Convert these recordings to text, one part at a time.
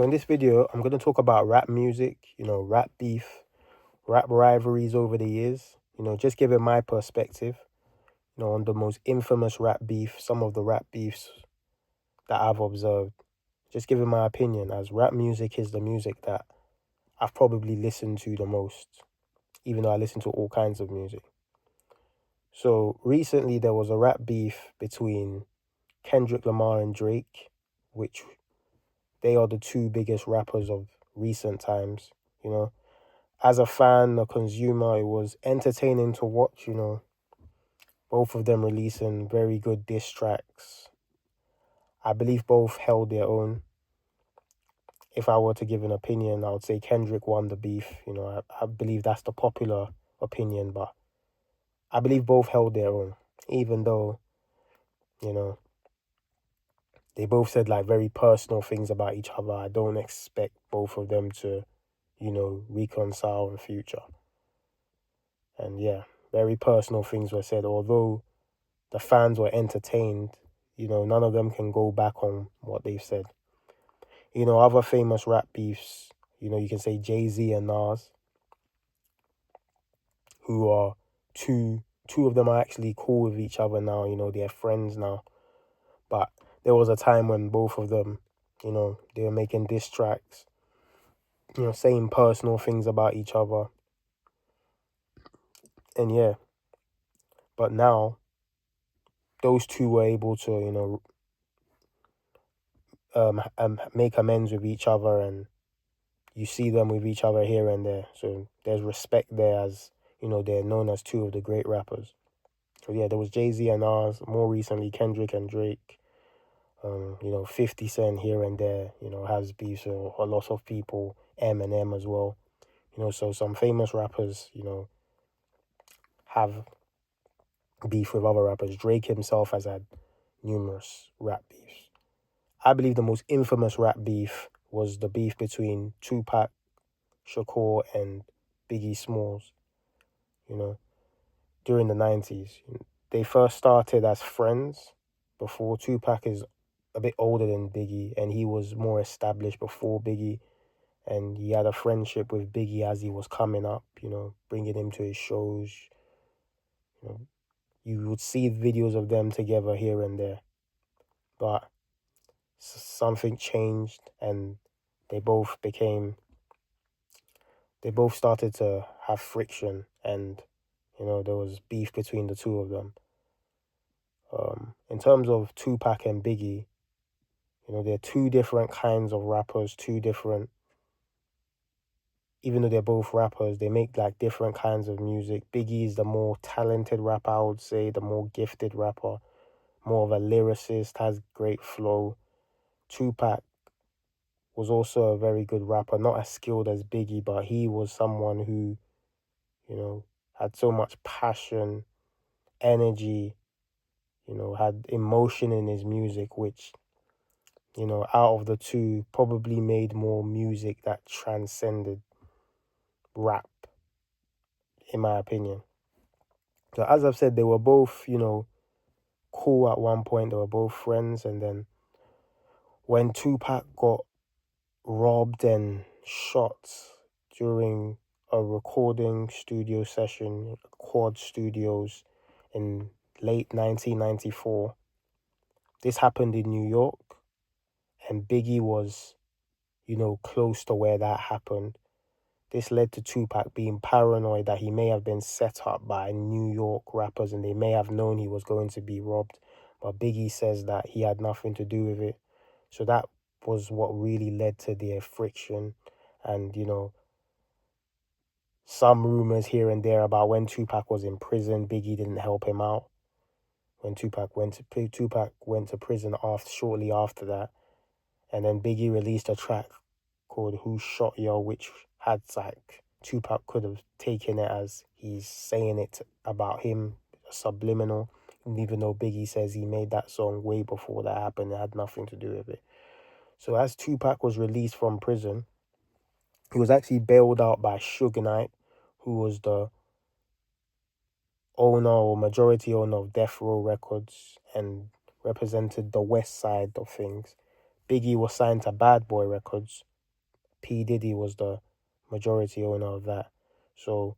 So in this video, I'm going to talk about rap music, rap beef, rap rivalries over the years, just giving my perspective, on the most infamous rap beef, some of the rap beefs that I've observed, just giving my opinion, as rap music is the music that I've probably listened to the most, even though I listen to all kinds of music. So recently there was a rap beef between Kendrick Lamar and Drake, which they are the two biggest rappers of recent times, As a fan, a consumer, it was entertaining to watch, both of them releasing very good diss tracks. I believe both held their own. If I were to give an opinion, I would say Kendrick won the beef. I believe that's the popular opinion, but I believe both held their own, even though, you know, they both said like very personal things about each other. I don't expect both of them to, reconcile in future. And yeah, very personal things were said, although the fans were entertained, none of them can go back on what they've said. Other famous rap beefs, you can say Jay-Z and Nas, who are two of them are actually cool with each other now, they're friends now. But there was a time when both of them, they were making diss tracks, saying personal things about each other. And yeah, but now those two were able to, make amends with each other, and you see them with each other here and there. So there's respect there, as, they're known as two of the great rappers. So yeah, there was Jay-Z and Nas, more recently Kendrick and Drake. 50 Cent here and there, has beef, so a lot of people, Eminem as well. So some famous rappers, have beef with other rappers. Drake himself has had numerous rap beefs. I believe the most infamous rap beef was the beef between Tupac Shakur and Biggie Smalls, during the 90s. They first started as friends before. Tupac is a bit older than Biggie, and he was more established before Biggie, and he had a friendship with Biggie as he was coming up, bringing him to his shows. You would see videos of them together here and there, but something changed, and they both started to have friction, and there was beef between the two of them. In terms of Tupac and Biggie, they're two different kinds of rappers, even though they're both rappers, they make like different kinds of music. Biggie is the more talented rapper, I would say, the more gifted rapper, more of a lyricist, has great flow. Tupac was also a very good rapper, not as skilled as Biggie, but he was someone who, had so much passion, energy, had emotion in his music, which, out of the two, probably made more music that transcended rap, in my opinion. So as I've said, they were both, cool at one point. They were both friends. And then when Tupac got robbed and shot during a recording studio session, Quad Studios, in late 1994, this happened in New York, and Biggie was, close to where that happened. This led to Tupac being paranoid that he may have been set up by New York rappers and they may have known he was going to be robbed. But Biggie says that he had nothing to do with it. So that was what really led to their friction. And, some rumors here and there about when Tupac was in prison, Biggie didn't help him out. When Tupac went to prison shortly after that. And then Biggie released a track called Who Shot Yo, which had like Tupac could have taken it as he's saying it about him, subliminal. And even though Biggie says he made that song way before that happened, it had nothing to do with it. So as Tupac was released from prison, he was actually bailed out by Suge Knight, who was the owner or majority owner of Death Row Records and represented the west side of things. Biggie was signed to Bad Boy Records, P. Diddy was the majority owner of that. So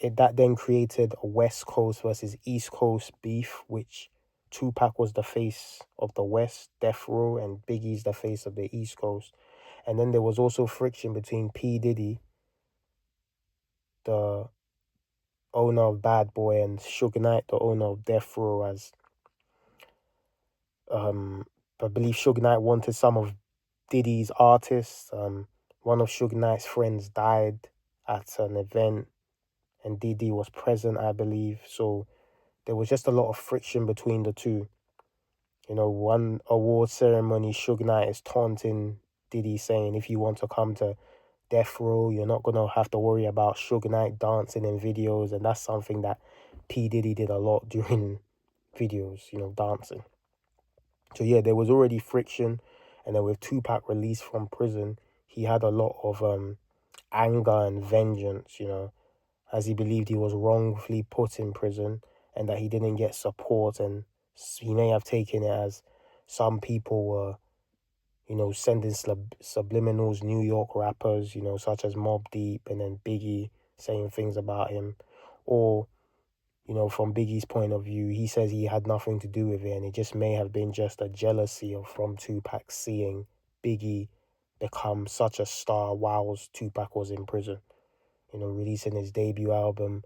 that then created a West Coast versus East Coast beef, which Tupac was the face of the West, Death Row, and Biggie's the face of the East Coast. And then there was also friction between P. Diddy, the owner of Bad Boy, and Suge Knight, the owner of Death Row, as I believe Suge Knight wanted some of Diddy's artists. One of Suge Knight's friends died at an event, and Diddy was present, I believe. So there was just a lot of friction between the two. You know, one award ceremony, Suge Knight is taunting Diddy, saying, if you want to come to Death Row, you're not going to have to worry about Suge Knight dancing in videos. And that's something that P. Diddy did a lot during videos, you know, dancing. So yeah, there was already friction. And then with Tupac released from prison, he had a lot of anger and vengeance, you know, as he believed he was wrongfully put in prison and that he didn't get support. And he may have taken it as some people were, you know, sending subliminals, New York rappers, you know, such as Mobb Deep and then Biggie saying things about him. Or, you know, from Biggie's point of view, he says he had nothing to do with it, and it just may have been just a jealousy from Tupac seeing Biggie become such a star whilst Tupac was in prison. You know, releasing his debut album,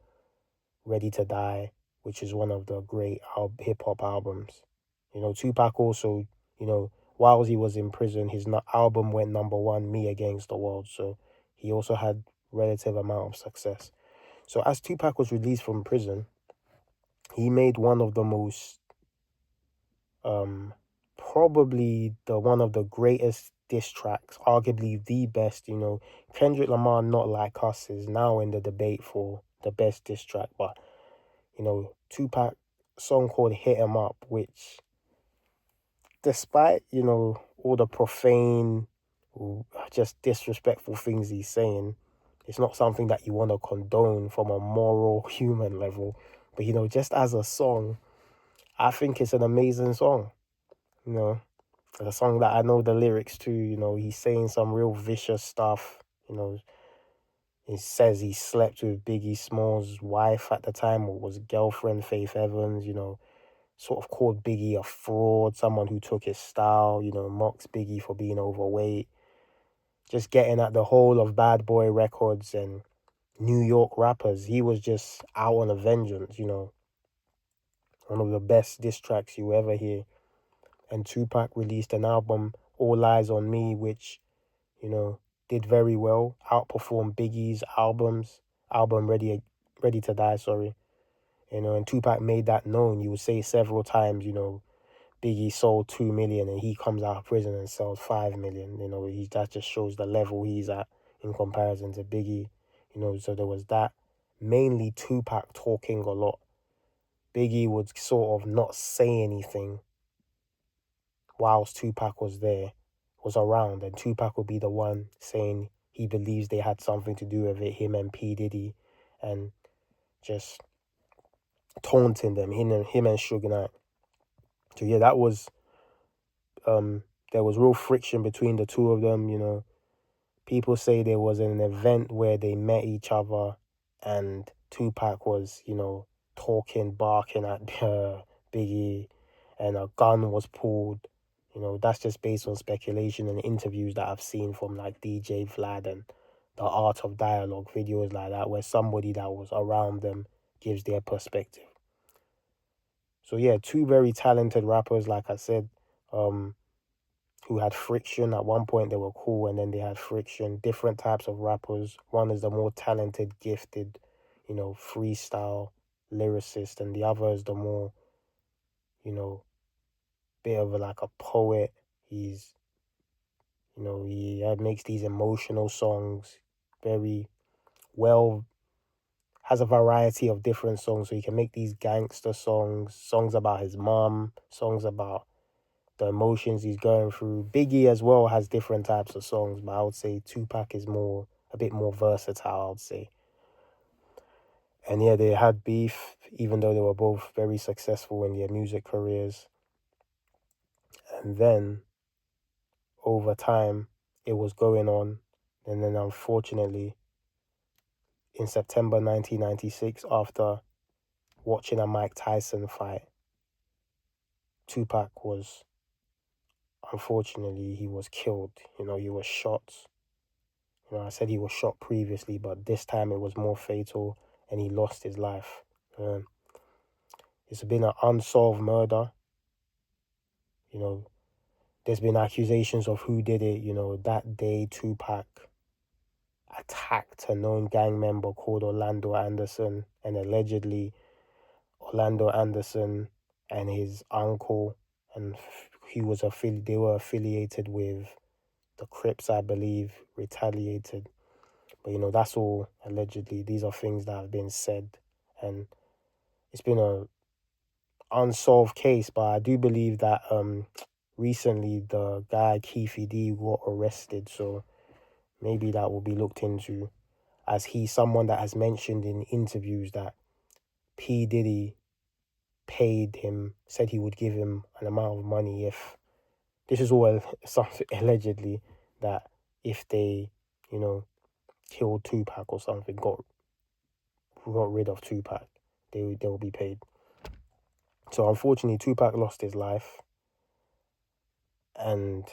Ready to Die, which is one of the great hip hop albums. You know, Tupac also, you know, while he was in prison, his album went number one, Me Against the World. So he also had relative amount of success. So as Tupac was released from prison, he made one of the most, probably the one of the greatest diss tracks, arguably the best. You know, Kendrick Lamar, Not Like Us, is now in the debate for the best diss track, but you know, Tupac song called Hit 'Em Up, which despite, you know, all the profane, just disrespectful things he's saying, it's not something that you want to condone from a moral human level. But, you know, just as a song, I think it's an amazing song. You know, it's a song that I know the lyrics to. You know, he's saying some real vicious stuff. You know, he says he slept with Biggie Smalls' wife at the time, or was girlfriend, Faith Evans. You know, sort of called Biggie a fraud, someone who took his style, you know, mocks Biggie for being overweight, just getting at the whole of Bad Boy Records and New York rappers. He was just out on a vengeance, you know, one of the best diss tracks you ever hear. And Tupac released an album, All Eyes on Me, which, you know, did very well, outperformed Biggie's album Ready to Die, sorry. You know, and Tupac made that known. You would say several times, you know, Biggie sold 2 million and he comes out of prison and sells 5 million. You know, that just shows the level he's at in comparison to Biggie. You know, so there was that. Mainly Tupac talking a lot. Biggie would sort of not say anything whilst Tupac was around, and Tupac would be the one saying he believes they had something to do with it, him and P. Diddy, and just taunting them, him and Suge Knight. So yeah, that was there was real friction between the two of them. You know, people say there was an event where they met each other and Tupac was, you know, talking, barking at Biggie, and a gun was pulled. You know, that's just based on speculation and interviews that I've seen from like DJ Vlad and the Art of Dialogue videos like that, where somebody that was around them gives their perspective. So yeah, two very talented rappers, like I said, who had friction. At one point they were cool and then they had friction. Different types of rappers. One is the more talented, gifted, you know, freestyle lyricist, and the other is the more, you know, bit of like a poet. He's, you know, he makes these emotional songs, very well, has a variety of different songs. So he can make these gangster songs, songs about his mom, songs about the emotions he's going through. Biggie as well has different types of songs, but I would say Tupac is a bit more versatile, I would say. And yeah, they had beef, even though they were both very successful in their music careers. And then, over time, it was going on. And then unfortunately, in September 1996, after watching a Mike Tyson fight, Tupac was, unfortunately, he was killed. He was shot. I said he was shot previously, but this time it was more fatal and he lost his life. It's been an unsolved murder. There's been accusations of who did it. That day Tupac attacked a known gang member called Orlando Anderson, and allegedly Orlando Anderson and his uncle, and they were affiliated with the Crips, I believe, retaliated. But that's all allegedly. These are things that have been said, and it's been a unsolved case. But I do believe that recently the guy Keefe D got arrested, so maybe that will be looked into, as he's someone that has mentioned in interviews that P. Diddy said he would give him an amount of money if, this is all something allegedly, that if they, killed Tupac or something, got rid of Tupac, they will be paid. So unfortunately, Tupac lost his life, and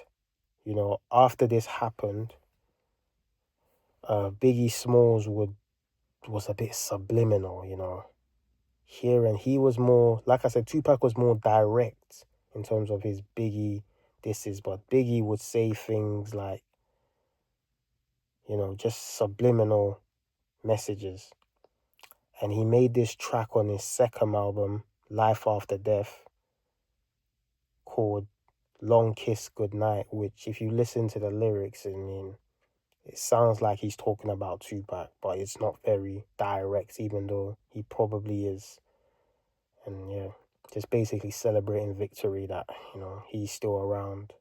after this happened, Biggie Smalls was a bit subliminal, here, and he was more, like I said, Tupac was more direct in terms of his Biggie disses, but Biggie would say things like, just subliminal messages. And he made this track on his second album, Life After Death, called Long Kiss Goodnight, which, if you listen to the lyrics, it sounds like he's talking about Tupac, but it's not very direct, even though he probably is. And yeah, just basically celebrating victory that, he's still around.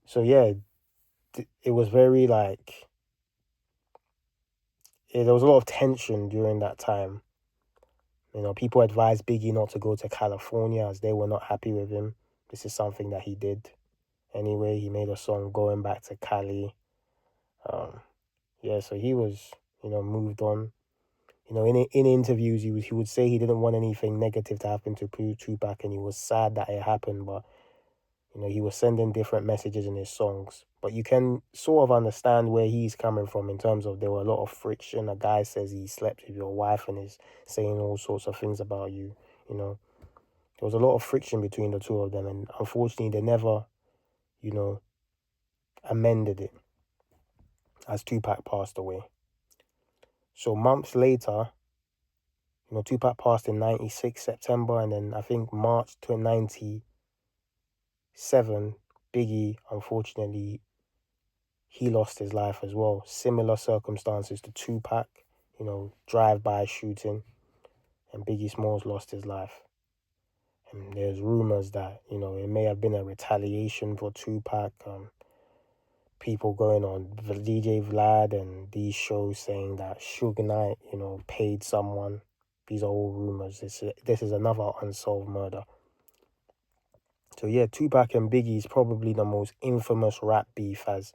So yeah, it was very there was a lot of tension during that time. People advised Biggie not to go to California as they were not happy with him. This is something that he did. Anyway, he made a song going back to Cali. So he was, moved on. In interviews, he would say he didn't want anything negative to happen to Tupac, and he was sad that it happened, but he was sending different messages in his songs. But you can sort of understand where he's coming from in terms of there were a lot of friction. A guy says he slept with your wife and is saying all sorts of things about you. There was a lot of friction between the two of them, and unfortunately they never, amended it as Tupac passed away. So months later, Tupac passed in 96 September, and then I think March to 97, Biggie, unfortunately, he lost his life as well. Similar circumstances to Tupac, drive-by shooting, and Biggie Smalls lost his life. And there's rumors that, it may have been a retaliation for Tupac. People going on DJ Vlad and these shows saying that Suge Knight, paid someone. These are all rumors. This is another unsolved murder. So yeah, Tupac and Biggie is probably the most infamous rap beef, as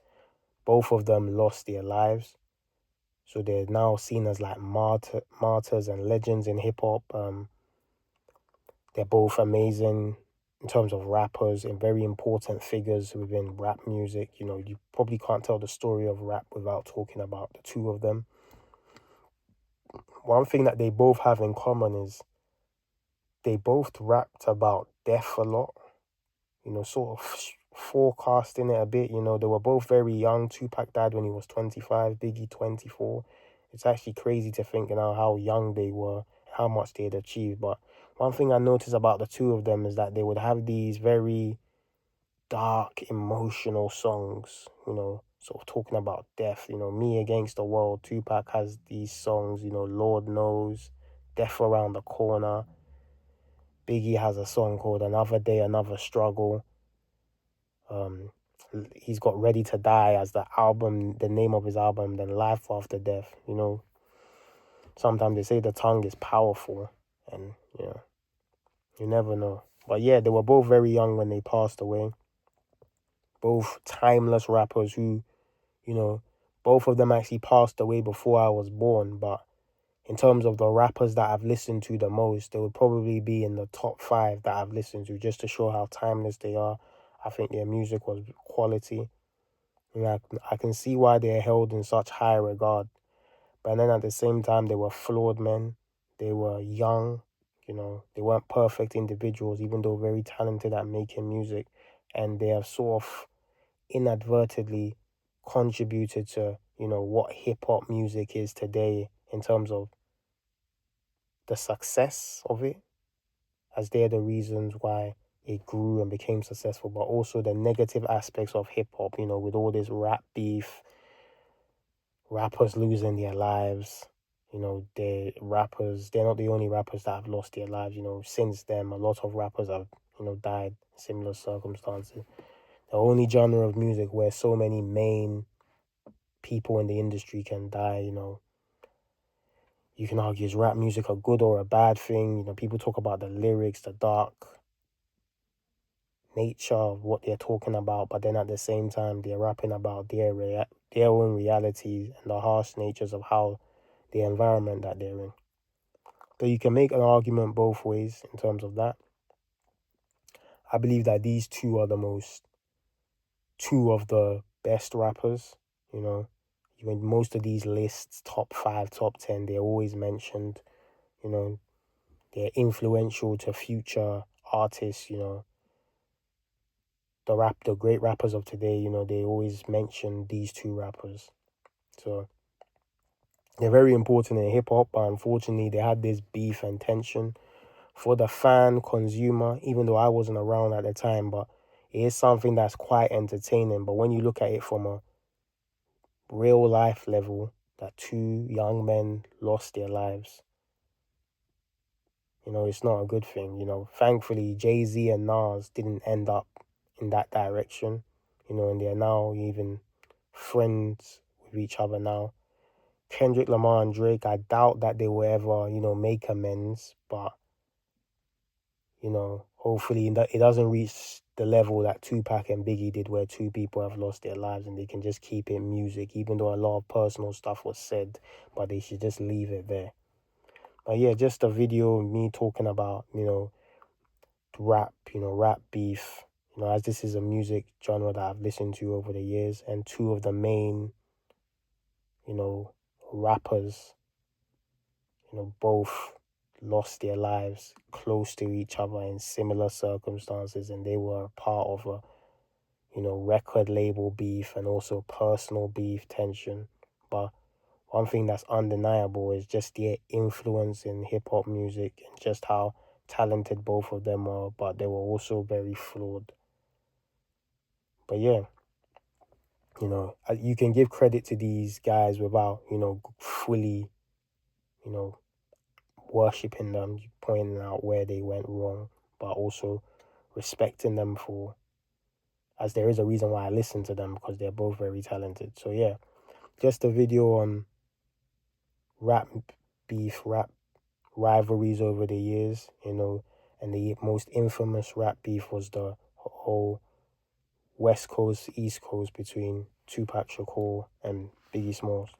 both of them lost their lives. So they're now seen as like martyrs and legends in hip hop. They're both amazing in terms of rappers and very important figures within rap music. You probably can't tell the story of rap without talking about the two of them. One thing that they both have in common is they both rapped about death a lot, sort of forecasting it a bit. They were both very young. Tupac died when he was 25, Biggie 24. It's actually crazy to think now how young they were, how much they had achieved. But one thing I noticed about the two of them is that they would have these very dark, emotional songs, sort of talking about death. Me Against the World, Tupac has these songs, Lord Knows, Death Around the Corner. Biggie has a song called Another Day, Another Struggle. He's got Ready to Die as the name of his album, then Life After Death. Sometimes they say the tongue is powerful, and you never know. But yeah, they were both very young when they passed away. both timeless rappers who, you know, both of them actually passed away before I was born, but in terms of the rappers that I've listened to the most, they would probably be in the top 5 that I've listened to, just to show how timeless they are. I think their music was quality. And I can see why they're held in such high regard. But then at the same time, they were flawed men. They were young. They weren't perfect individuals, even though very talented at making music. And they have sort of inadvertently contributed to, what hip hop music is today in terms of the success of it, as they're the reasons why it grew and became successful, but also the negative aspects of hip hop, with all this rap beef, rappers losing their lives. They're not the only rappers that have lost their lives. Since them, a lot of rappers have, died in similar circumstances. The only genre of music where so many main people in the industry can die, you can argue, is rap music a good or a bad thing? People talk about the lyrics, the dark nature of what they're talking about, but then at the same time, they're rapping about their own realities and the harsh natures of how the environment that they're in. So you can make an argument both ways in terms of that. I believe that these two are two of the best rappers. Even most of these lists, top 5, top 10, they're always mentioned. They're influential to future artists. The great rappers of today, they always mention these two rappers. So they're very important in hip hop, but unfortunately they had this beef and tension for the fan consumer, even though I wasn't around at the time, but it is something that's quite entertaining. But when you look at it from a real life level, that two young men lost their lives, it's not a good thing. Thankfully Jay-Z and Nas didn't end up in that direction, and they're now even friends with each other now. Kendrick Lamar and Drake, I doubt that they will ever, make amends, but, hopefully it doesn't reach the level that Tupac and Biggie did, where two people have lost their lives and they can just keep it music, even though a lot of personal stuff was said, but they should just leave it there. But yeah, just a video of me talking about, rap, rap beef, as this is a music genre that I've listened to over the years, and two of the main, rappers, both lost their lives close to each other in similar circumstances, and they were part of a, record label beef and also personal beef tension. But one thing that's undeniable is just their influence in hip-hop music and just how talented both of them are, but they were also very flawed. But yeah, you can give credit to these guys without, fully, worshipping them, pointing out where they went wrong, but also respecting them as there is a reason why I listen to them, because they're both very talented. So yeah, just a video on rap beef, rap rivalries over the years, and the most infamous rap beef was the whole West Coast, East Coast between Tupac Shakur and Biggie Smalls.